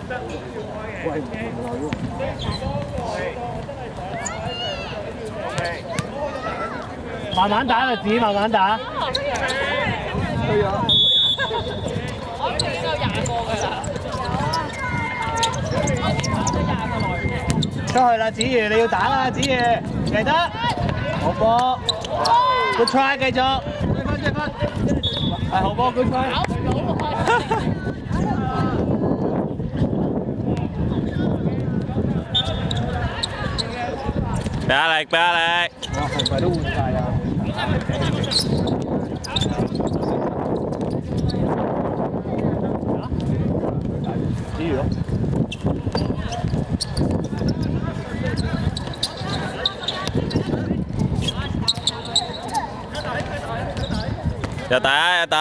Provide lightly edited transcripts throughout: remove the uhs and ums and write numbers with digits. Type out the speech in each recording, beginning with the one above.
喂，唔耐喎。慢慢打個字，慢慢打。係啊。我諗你有20個㗎啦。出去啦，子瑜，你要打啦，子瑜，記得。好波 ，good try， 繼續。追分。係好波 ，good try。俾壓力，俾壓力。哇，係咪都換晒啊？子瑜咯。入底，入底。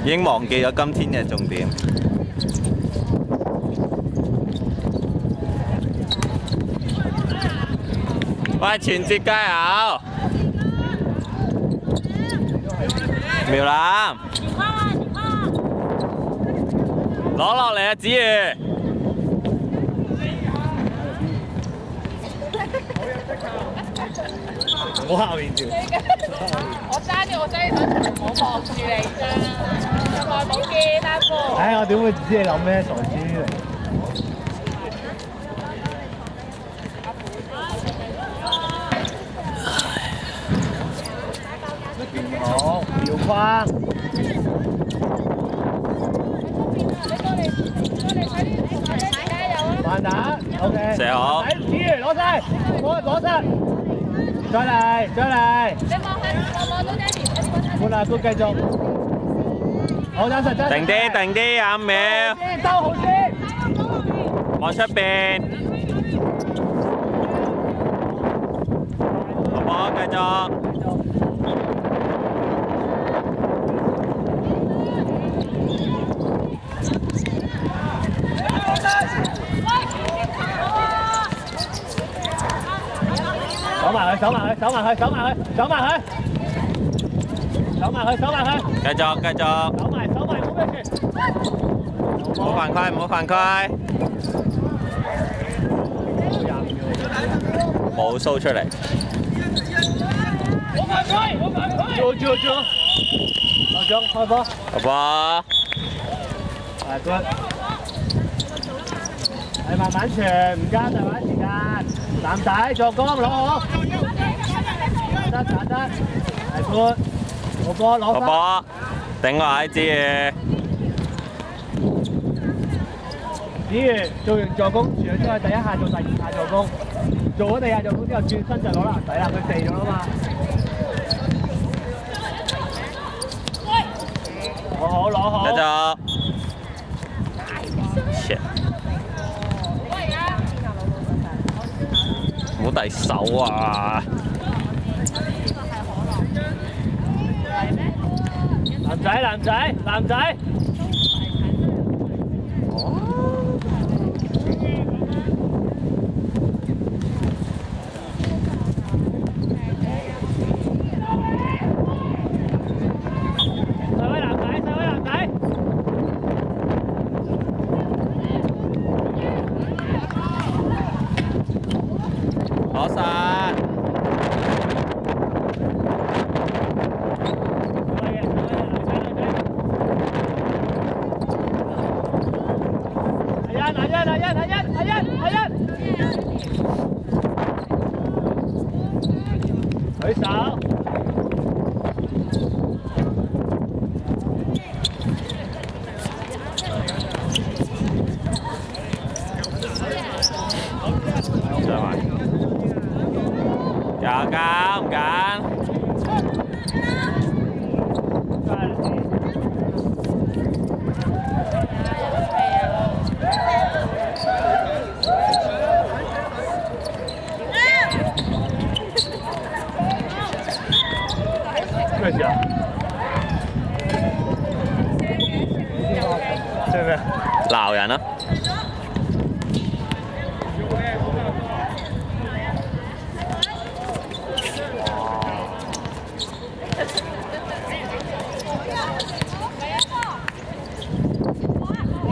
已經忘記咗今天嘅重點。喂，傳接加油！苗南，攞落嚟啊，子瑜！唔好後面住。我爭啲，我真係想我望住你啫。耐冇見啦，哥。唉，我點會知你諗咩傻豬嚟？好，搖框。慢打 ，OK。射好。子瑜攞晒，攞晒。再嚟。你望到爹哋，換啦，都繼續。好，等實真。定啲，5秒。收好先。望出邊。好波，繼續。守埋佢。繼續。守埋，冇咩事。唔好犯規。冇 show 出嚟。冇犯規。做。劉總開波。好波。係 good。係慢慢傳，唔加大把時間。男仔助攻攞好。打得。係 good。好波攞分。好波，頂個位子瑜。子瑜做完助攻，傳咗出去，第一下做第二下助攻，做咗第二下助攻之後轉身就攞籃底啦，佢射咗啦嘛。好攞好。繼續。shit。唔好遞手啊！男仔。攞晒。舉手。上埋。有㗎，唔緊。咩？鬧人啊！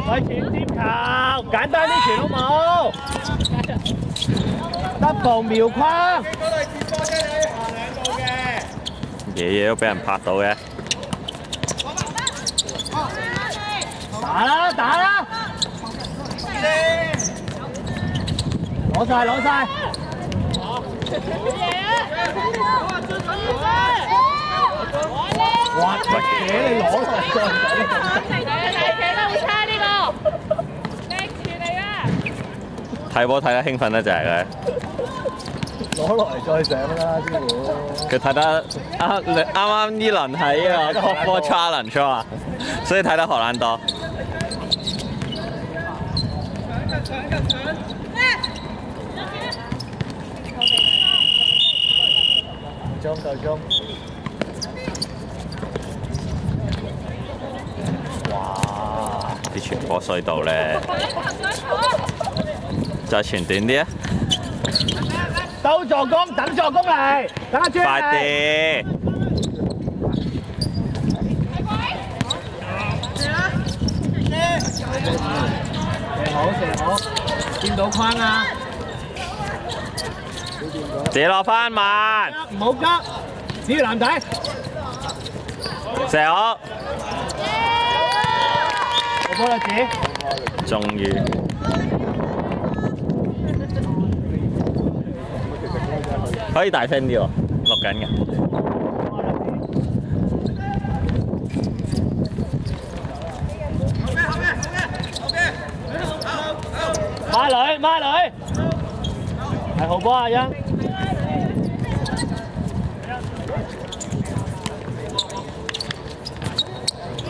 喂，前接球，簡單啲傳好冇？double 瞄框。嘢嘢都俾人拍到嘅。打啦打啦！攞晒攞晒！哇！乜嘢你攞落嚟再睇波睇得興奮得滯佢。攞落嚟再上啦，師傅。佢睇得啱啱呢輪喺啊 Top Four Challenge 啊，所以睇得荷蘭多。夠鐘夠鐘。哇！啲傳波隧道咧，再傳短啲啊！收助攻，等助攻嚟，等阿朱快啲！射好射好，見到框啊！自己落翻慢，唔好急，只要男仔。射好，我幫你指。終於。可以大聲啲喎，錄緊嘅。孖女孖女，係好波啊欣。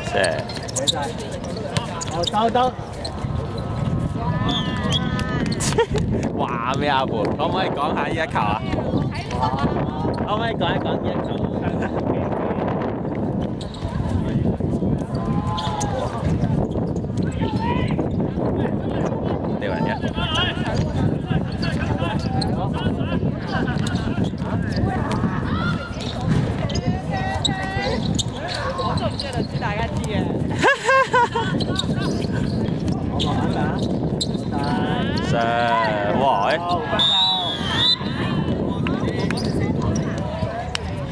射。好兜。哇咩啊盤？可唔可以講下呢一球啊？可唔可以講一講呢一球？呢個人嘅。我做唔做就知大家知嘅。我慢慢打。射，哇！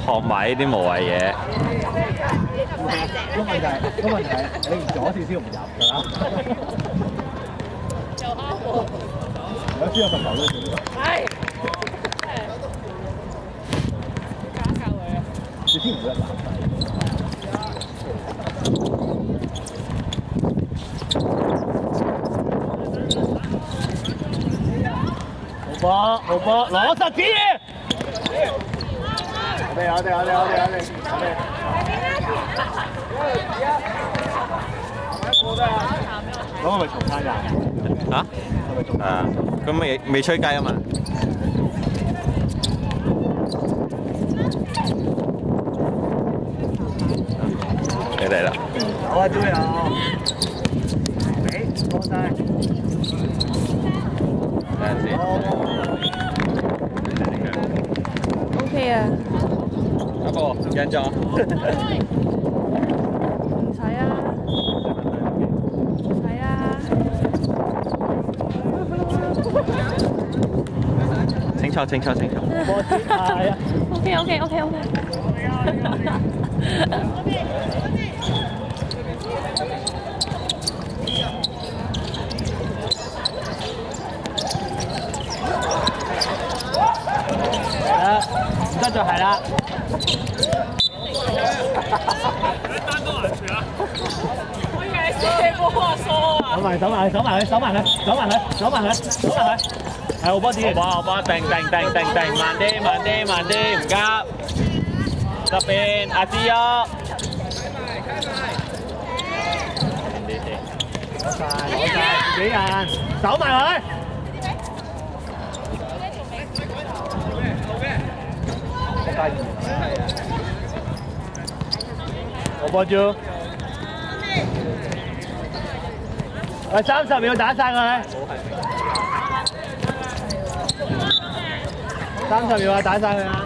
學埋呢啲無謂嘢。個問題係你唔左少少唔入㗎啦。又啱喎。有邊有罰球都做。係。假教佢啊！你先唔會入籃。好波，攞實子！我哋。咁係咪重餐㗎？嚇？咁未吹雞啊嘛？你嚟啦！好啊，都有。多謝。睇下先。OK 啊。阿哥，贏咗。唔使啊。唔使啊。清楚。係啊。OK。唔得就係啦。我以為射波啊，疏啊！守埋佢。係好波子。好波，定，慢啲，唔急。側邊，阿志喐。攞晒，自己人，守埋佢。我幫住。喂，30秒打晒佢。30秒啊，打晒佢啊！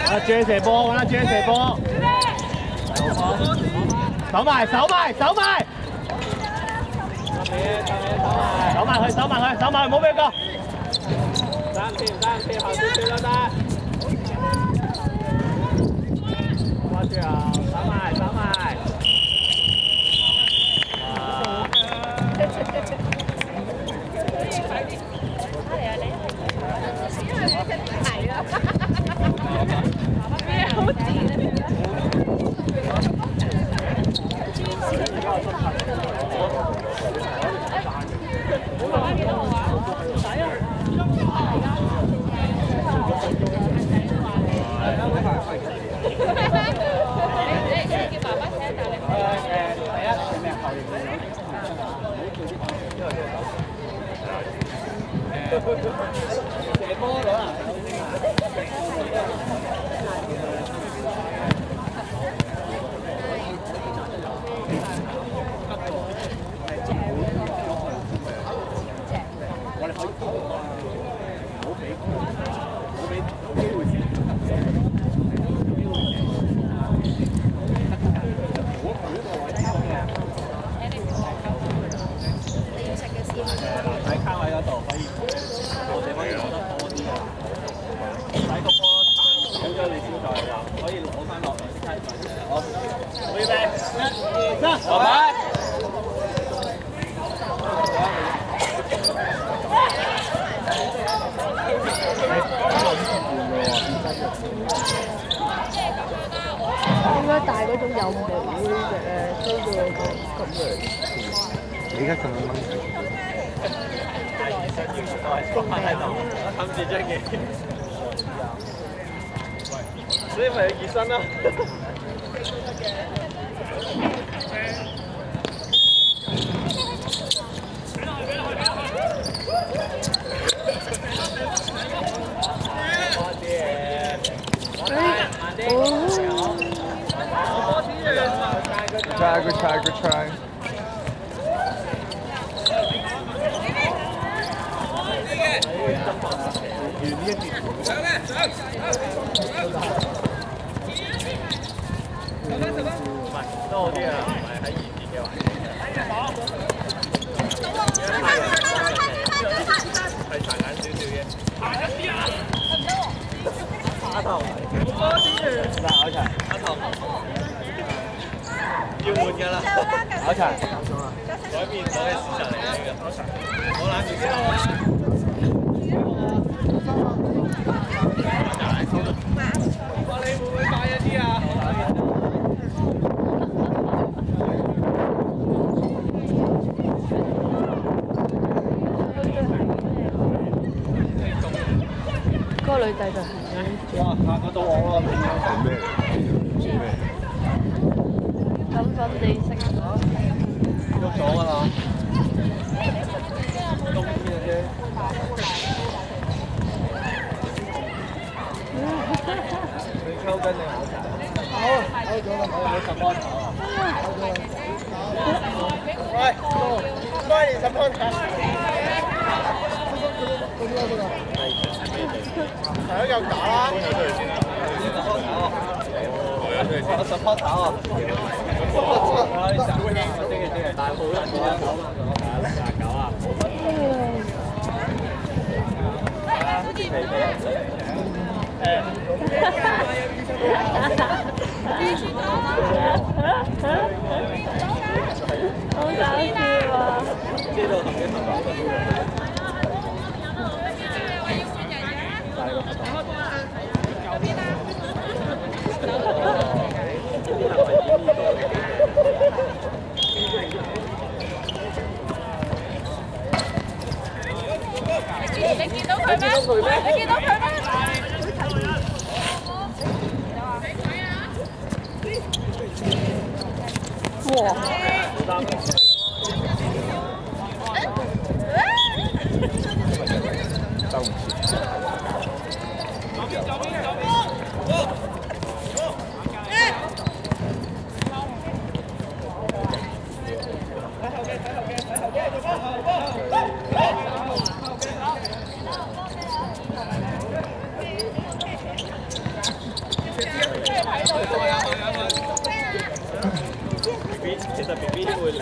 阿 J 射波，揾阿 J 射波。守埋，守埋，守埋。守埋佢，守埋佢，守埋佢，唔好俾佢過。3貼，後少少都得。關注啊！守埋，守埋。應該戴嗰種有毛嗰隻咧，都叫咁樣。你而家咁樣掹佢。冚住張嘢，所以咪要熱身咯。Good try, good try. 都好啲啊，唔係喺熱嘅環境。係殘眼少少嘅。打頭。嗱，好齊。打頭。要換㗎啦。好齊。改變咗嘅市場嚟嘅。我攬住先啦。哇！你會唔會快一啲啊？嗰個女仔就係。哇！嚇到我啦！做咩？做咩？粉粉地色。喐咗㗎啦！冬天嘅啫。你抽筋定係好茶？好，抽咗啦，我有10幫手啊！喂，多你10幫手。係有打啦！我10幫手啊！大好人先啊！9啊！好搞笑啊！知道同幾多？你見到佢咩？你見到佢咩？哇！其實 B B 都會嚟。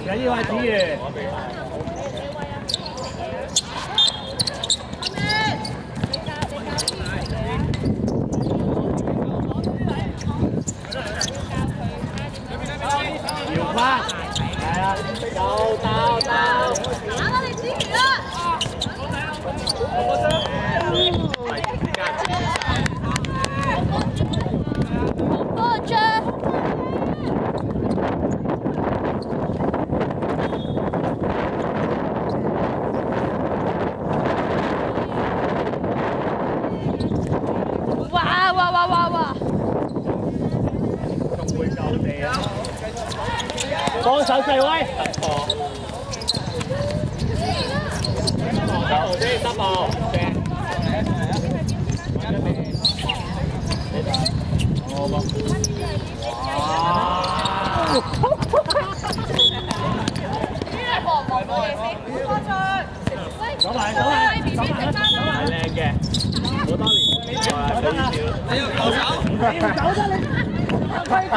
緊要係子瑜。搖翻，係啊，到。打我哋子瑜啦！多張。哇！仲會夠地啊！幫手細威。三號。走埋，係靚嘅，好多年冇啊，俾少。你要走？你唔走得你？規矩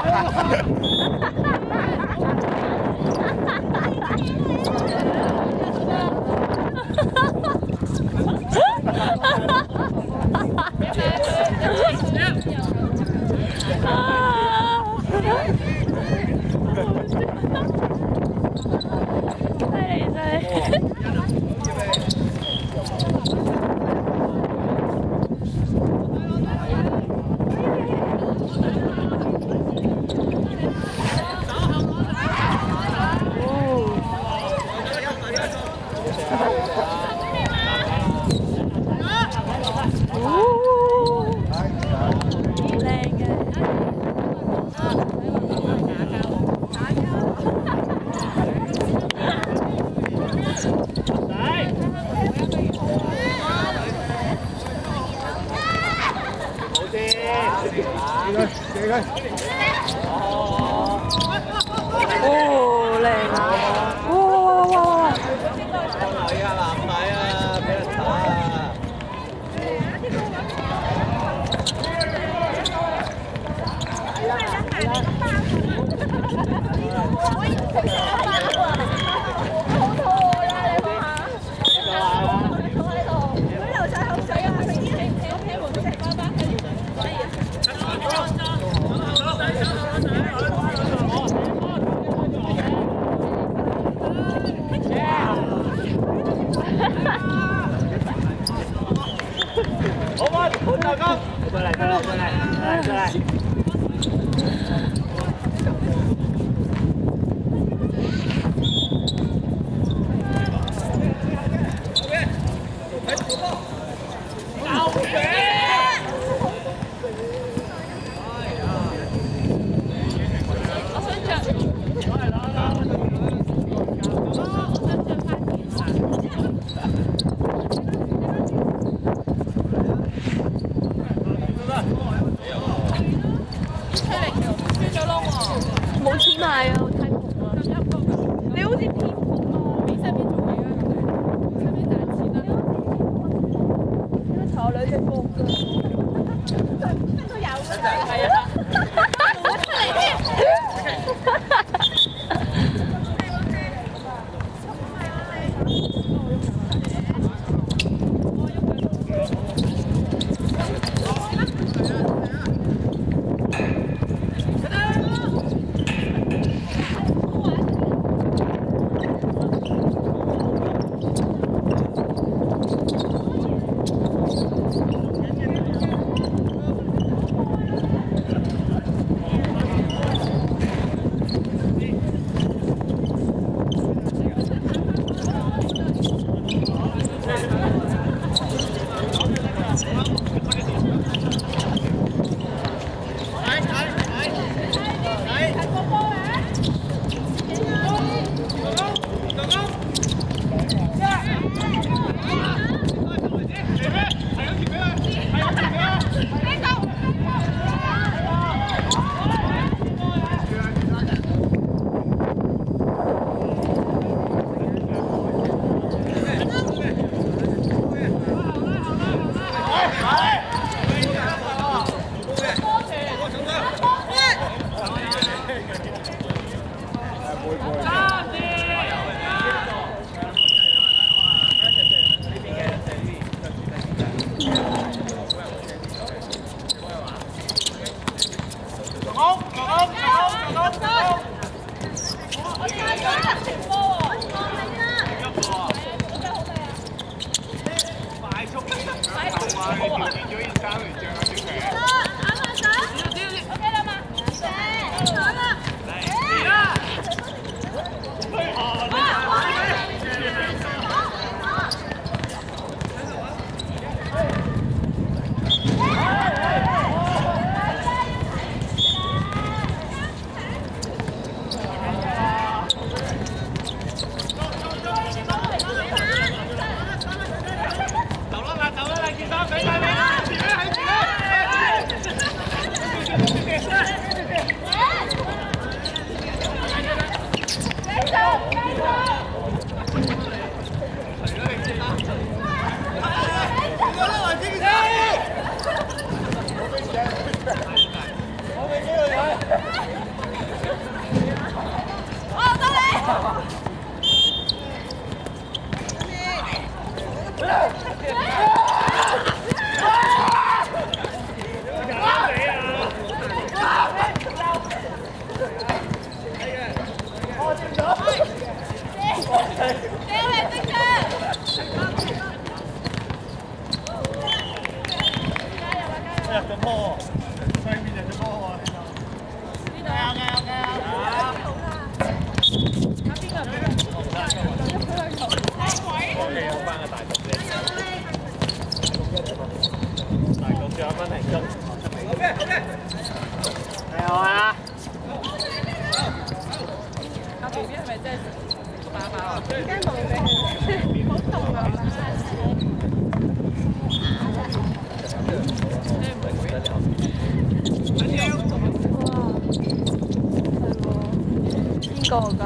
個㗎？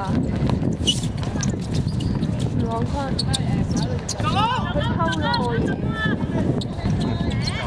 兩塊。佢偷咗我嘢。